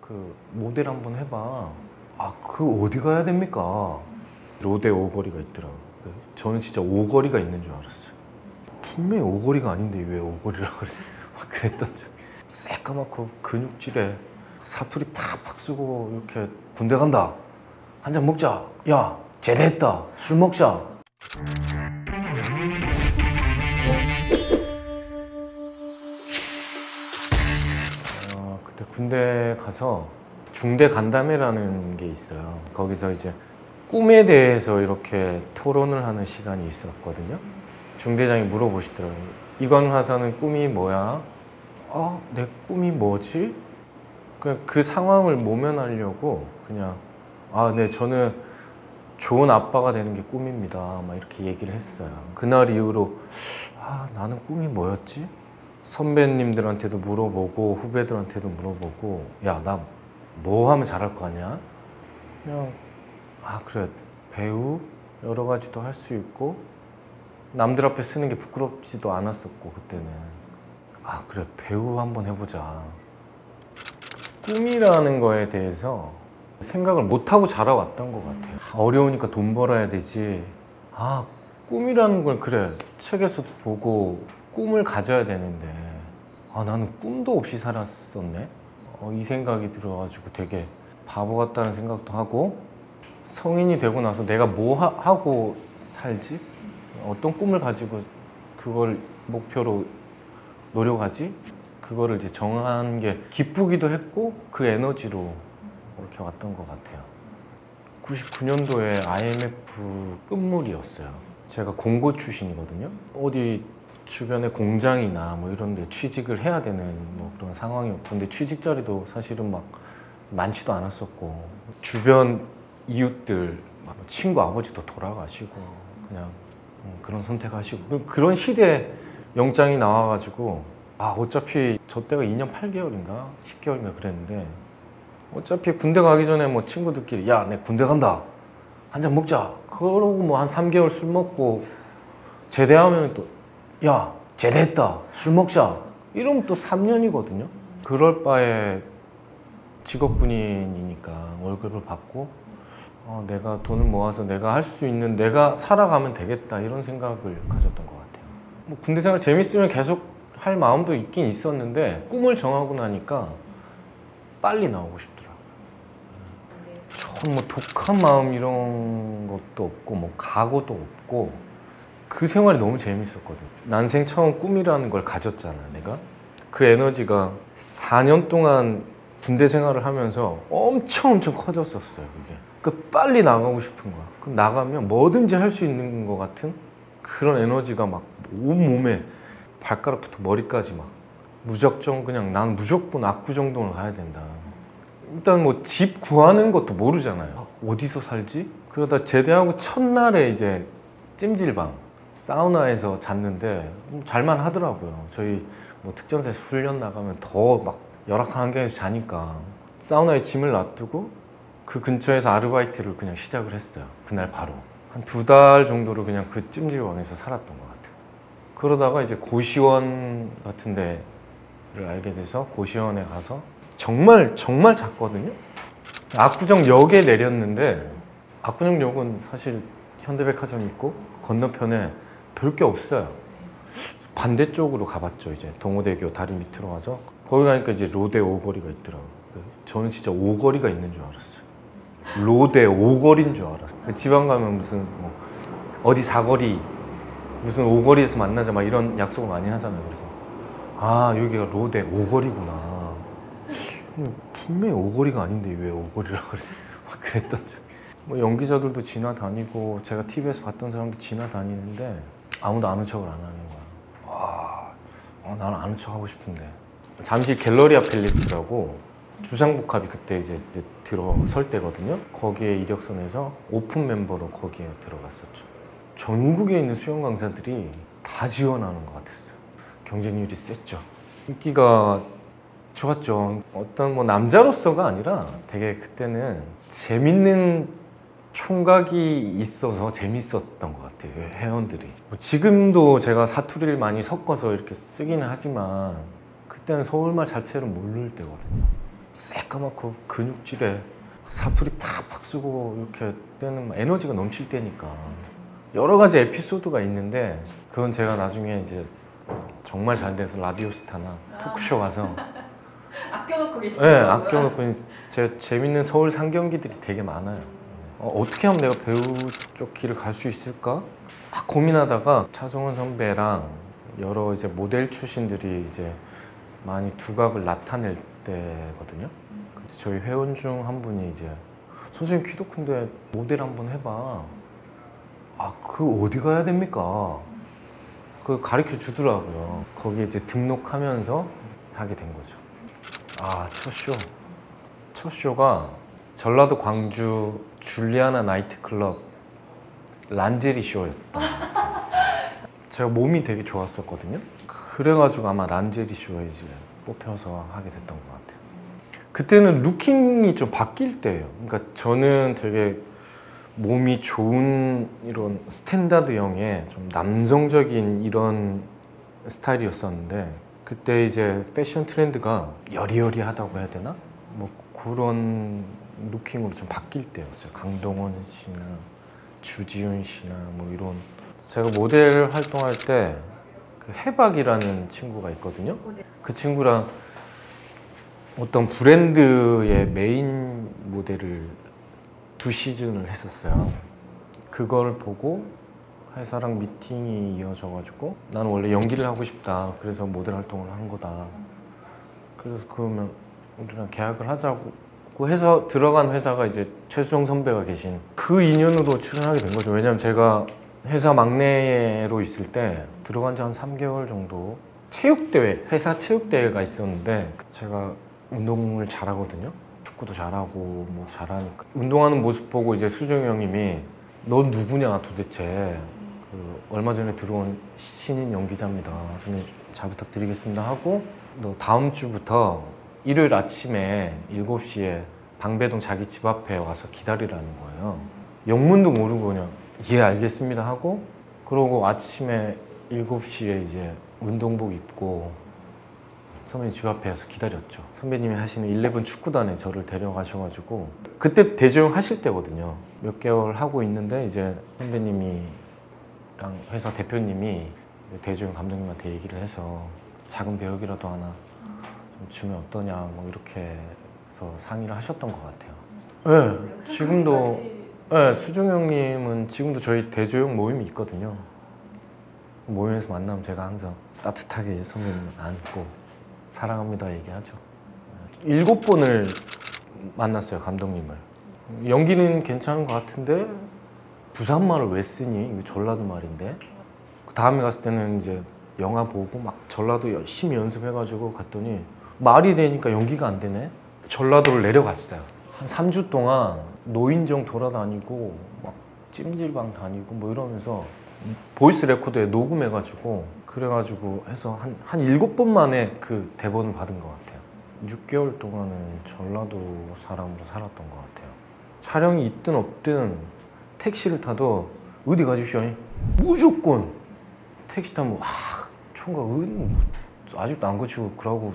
그 모델 한번 해봐. 아, 그 어디 가야 됩니까? 로데 오거리가 있더라고요. 저는 진짜 오거리가 있는 줄 알았어요. 분명히 오거리가 아닌데 왜 오거리라고 그러지? 막 그랬던 적이. 새까맣고 근육질에 사투리 팍팍 쓰고 이렇게 군대 간다. 한 잔 먹자. 야, 제대했다. 술 먹자. 그때 군대 가서 중대 간담회라는 게 있어요. 거기서 이제 꿈에 대해서 이렇게 토론을 하는 시간이 있었거든요. 중대장이 물어보시더라고요. 이관훈 하사는 꿈이 뭐야? 아, 내 꿈이 뭐지? 그 상황을 모면하려고 그냥 네, 저는 좋은 아빠가 되는 게 꿈입니다. 막 이렇게 얘기를 했어요. 그날 이후로 나는 꿈이 뭐였지? 선배님들한테도 물어보고 후배들한테도 물어보고 야, 나 뭐 하면 잘할 거 아니야? 그냥 그래, 배우 여러 가지도 할 수 있고 남들 앞에 쓰는 게 부끄럽지도 않았었고 그때는 그래, 배우 한번 해보자. 꿈이라는 거에 대해서 생각을 못하고 자라왔던 것 같아요. 어려우니까 돈 벌어야 되지. 꿈이라는 걸 그래, 책에서도 보고 꿈을 가져야 되는데 나는 꿈도 없이 살았었네. 이 생각이 들어가지고 되게 바보 같다는 생각도 하고, 성인이 되고 나서 내가 뭐 하고 살지? 어떤 꿈을 가지고 그걸 목표로 노력하지? 그거를 이제 정한 게 기쁘기도 했고 그 에너지로 이렇게 왔던 것 같아요. 99년도에 IMF 끝물이었어요. 제가 공고 출신이거든요. 어디 주변에 공장이나 뭐 이런 데 취직을 해야 되는 뭐 그런 상황이었고, 근데 취직 자리도 사실은 막 많지도 않았었고, 주변 이웃들, 친구 아버지도 돌아가시고 그냥 그런 선택하시고, 그런 시대에 영장이 나와가지고 어차피 저 때가 2년 8개월인가 10개월인가 그랬는데, 어차피 군대 가기 전에 뭐 친구들끼리 야, 내 군대 간다. 한 잔 먹자. 그러고 뭐 한 3개월 술 먹고 제대하면 또 야, 제대했다. 술 먹자. 이러면 또 3년이거든요. 그럴 바에 직업군인이니까 월급을 받고 내가 돈을 모아서 내가 할 수 있는, 내가 살아가면 되겠다, 이런 생각을 가졌던 것 같아요. 뭐 군대 생활 재밌으면 계속 할 마음도 있긴 있었는데 꿈을 정하고 나니까 빨리 나오고 싶더라고요. 전 뭐 독한 마음 이런 것도 없고 뭐 각오도 없고, 그 생활이 너무 재밌었거든. 난생 처음 꿈이라는 걸 가졌잖아, 내가. 그 에너지가 4년 동안 군대 생활을 하면서 엄청 커졌었어요, 그게. 그러니까 빨리 나가고 싶은 거야. 그럼 나가면 뭐든지 할 수 있는 것 같은 그런 에너지가 막 온몸에, 발가락부터 머리까지 막 무작정 그냥 난 무조건 압구정동을 가야 된다. 일단 뭐 집 구하는 것도 모르잖아요. 어디서 살지? 그러다 제대하고 첫날에 이제 찜질방, 사우나에서 잤는데 잘만 하더라고요. 저희 뭐 특전사에서 훈련 나가면 더 막 열악한 환경에서 자니까 사우나에 짐을 놔두고 그 근처에서 아르바이트를 그냥 시작을 했어요. 그날 바로 한 2달 정도를 그냥 그 찜질방에서 살았던 것 같아요. 그러다가 이제 고시원 같은 데를 알게 돼서 고시원에 가서 정말 잤거든요. 압구정역에 내렸는데, 압구정역은 사실 현대백화점 있고 건너편에 별 게 없어요. 반대쪽으로 가봤죠. 이제 동호대교 다리 밑으로 가서 거기 가니까 이제 로데 오거리가 있더라고요. 저는 진짜 오거리가 있는 줄 알았어요. 로데 오거리인 줄 알았어요. 지방 가면 무슨 뭐 어디 사거리, 무슨 오거리에서 만나자 막 이런 약속을 많이 하잖아요. 그래서 여기가 로데 오거리구나. 분명히 오거리가 아닌데 왜 오거리라고 그러지? 막 그랬던 적. 뭐 연기자들도 지나다니고 제가 TV에서 봤던 사람도 지나다니는데 아무도 아는 척을 안 하는 거야. 나는 아는 척 하고 싶은데. 잠실 갤러리아 팰리스라고 주상복합이 그때 이제 들어설 때거든요. 거기에 이력서내서 오픈 멤버로 거기에 들어갔었죠. 전국에 있는 수영 강사들이 다 지원하는 것 같았어요. 경쟁률이 셌죠. 인기가 좋았죠. 어떤 뭐 남자로서가 아니라 되게 그때는 재밌는 총각이 있어서 재밌었던 것 같아요, 회원들이. 뭐 지금도 제가 사투리를 많이 섞어서 이렇게 쓰기는 하지만 그때는 서울말 자체를 모를 때거든요. 새까맣고 근육질에 사투리 팍팍 쓰고 이렇게 때는 에너지가 넘칠 때니까 여러 가지 에피소드가 있는데 그건 제가 나중에 이제 정말 잘 돼서 라디오스타나 토크쇼 가서 아껴놓고 계시는 네, 거고요. 아껴놓고 제 재밌는 서울 상경기들이 되게 많아요. 어떻게 하면 내가 배우 쪽 길을 갈 수 있을까? 막 고민하다가 차성원 선배랑 여러 이제 모델 출신들이 이제 많이 두각을 나타낼 때거든요. 근데 저희 회원 중 한 분이 이제 선생님 키도 큰데 모델 한번 해봐. 아, 그 어디 가야 됩니까? 그걸 가르쳐 주더라고요. 거기에 이제 등록하면서 하게 된 거죠. 아, 첫 쇼가 전라도 광주 줄리아나 나이트클럽 란제리 쇼였다. 제가 몸이 되게 좋았었거든요. 그래가지고 아마 란제리 쇼에 이제 뽑혀서 하게 됐던 것 같아요. 그때는 루킹이 좀 바뀔 때예요. 그러니까 저는 되게 몸이 좋은 이런 스탠다드형의 좀 남성적인 이런 스타일이었었는데 그때 이제 패션 트렌드가 여리여리하다고 해야 되나? 뭐 그런 루킹으로 좀 바뀔 때였어요. 강동원 씨나 주지훈 씨나 뭐 이런 제가 모델 활동할 때 그 해박이라는 친구가 있거든요. 그 친구랑 어떤 브랜드의 메인 모델을 2시즌을 했었어요. 그걸 보고 회사랑 미팅이 이어져가지고 나는 원래 연기를 하고 싶다. 그래서 모델 활동을 한 거다. 그래서 그러면 우리랑 계약을 하자고 해서 들어간 회사가 이제 최수정 선배가 계신 그 인연으로 출연하게 된 거죠. 왜냐면 제가 회사 막내로 있을 때 들어간 지 한 3개월 정도 체육대회, 회사 체육대회가 있었는데 제가 운동을 잘하거든요. 축구도 잘하고 뭐 잘하니까 운동하는 모습 보고 이제 수정이 형님이 넌 누구냐 도대체 그 얼마 전에 들어온 신인 연기자입니다. 저는 잘 부탁드리겠습니다 하고 너 다음 주부터 일요일 아침에 7시에 방배동 자기 집 앞에 와서 기다리라는 거예요. 영문도 모르고 그냥 예 알겠습니다 하고 그러고 아침에 7시에 이제 운동복 입고 선배님 집 앞에 와서 기다렸죠. 선배님이 하시는 11 축구단에 저를 데려가셔가지고 그때 대조영 하실 때거든요. 몇 개월 하고 있는데 이제 선배님이랑 회사 대표님이 대조영 감독님한테 얘기를 해서 작은 배역이라도 하나 좀 주면 어떠냐 뭐 이렇게 해서 상의를 하셨던 것 같아요. 네, 지금도 네, 수정 형님은 지금도 저희 대조영 모임이 있거든요. 모임에서 만나면 제가 항상 따뜻하게 이제 선배님 안고 사랑합니다 얘기하죠. 7번을 만났어요 감독님을. 연기는 괜찮은 것 같은데 부산말을 왜 쓰니? 이거 전라도 말인데. 그 다음에 갔을 때는 이제 영화 보고 막 전라도 열심히 연습해가지고 갔더니 말이 되니까 연기가 안 되네. 전라도를 내려갔어요. 한 3주 동안 노인정 돌아다니고 막 찜질방 다니고 뭐 이러면서 보이스 레코더에 녹음해가지고 그래가지고 해서 한 7번 만에 그 대본을 받은 것 같아요. 6개월 동안은 전라도 사람으로 살았던 것 같아요. 촬영이 있든 없든 택시를 타도 어디 가주시오? 무조건 택시 타면 와 총각 아직도 안 고치고 그러고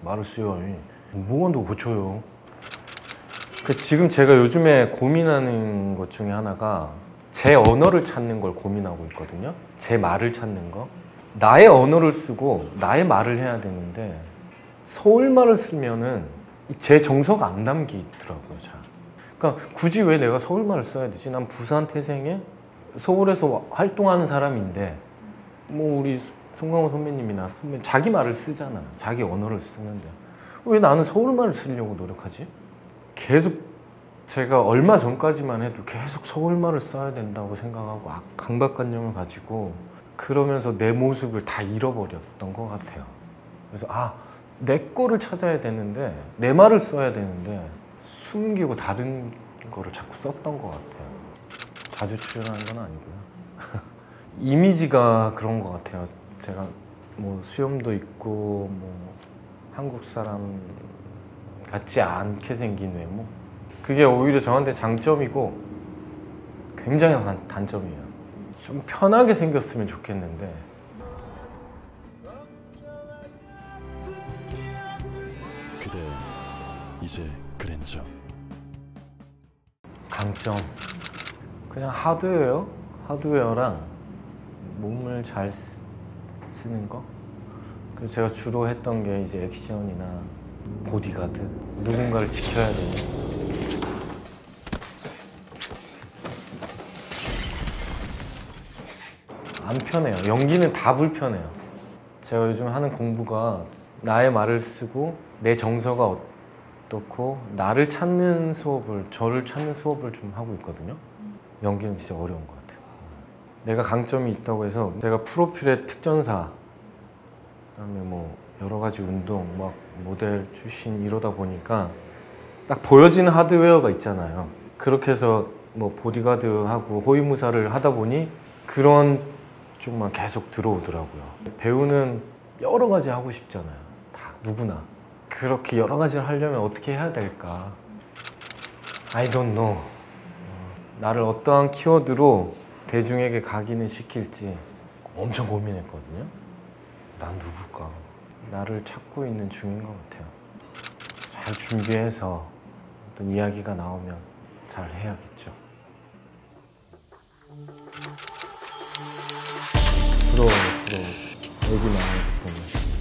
말을 써요. 뭐간다고 고쳐요. 지금 제가 요즘에 고민하는 것 중에 하나가 제 언어를 찾는 걸 고민하고 있거든요. 제 말을 찾는 거. 나의 언어를 쓰고 나의 말을 해야 되는데 서울말을 쓰면은 제 정서가 안 담기더라고요. 잘. 그러니까 굳이 왜 내가 서울말을 써야 되지? 난 부산 태생에 서울에서 활동하는 사람인데 뭐 우리 송강호 선배님이나 선배님 자기 말을 쓰잖아. 자기 언어를 쓰는데 왜 나는 서울말을 쓰려고 노력하지? 계속 제가 얼마 전까지만 해도 계속 서울말을 써야 된다고 생각하고 강박관념을 가지고 그러면서 내 모습을 다 잃어버렸던 것 같아요. 그래서 내 거를 찾아야 되는데 내 말을 써야 되는데 숨기고 다른 거를 자꾸 썼던 것 같아요. 자주 출연하는 건 아니고요. 이미지가 그런 것 같아요. 제가 뭐 수염도 있고 뭐 한국 사람 같지 않게 생긴 외모. 그게 오히려 저한테 장점이고 굉장히 단점이에요. 좀 편하게 생겼으면 좋겠는데 그대 이제 그랜저. 강점 그냥 하드웨어랑 몸을 잘 쓰는 거. 그래서 제가 주로 했던 게 이제 액션이나 보디가드, 누군가를 지켜야 되는. 안 편해요. 연기는 다 불편해요. 제가 요즘 하는 공부가 나의 말을 쓰고 내 정서가 어떻고 나를 찾는 수업을, 저를 찾는 수업을 좀 하고 있거든요. 연기는 진짜 어려운 것 같아요. 내가 강점이 있다고 해서 제가 프로필에 특전사, 그다음에 뭐 여러 가지 운동, 막 모델 출신 이러다 보니까 딱 보여지는 하드웨어가 있잖아요. 그렇게 해서 뭐 보디가드하고 호위무사를 하다 보니 그런 쪽만 계속 들어오더라고요. 배우는 여러 가지 하고 싶잖아요. 다 누구나. 그렇게 여러 가지를 하려면 어떻게 해야 될까? I don't know. 나를 어떠한 키워드로 대중에게 각인을 시킬지 엄청 고민했거든요. 난 누굴까? 나를 찾고 있는 중인 것 같아요. 잘 준비해서 어떤 이야기가 나오면 잘 해야겠죠. 부러워요. 애기 나오는 거 보면.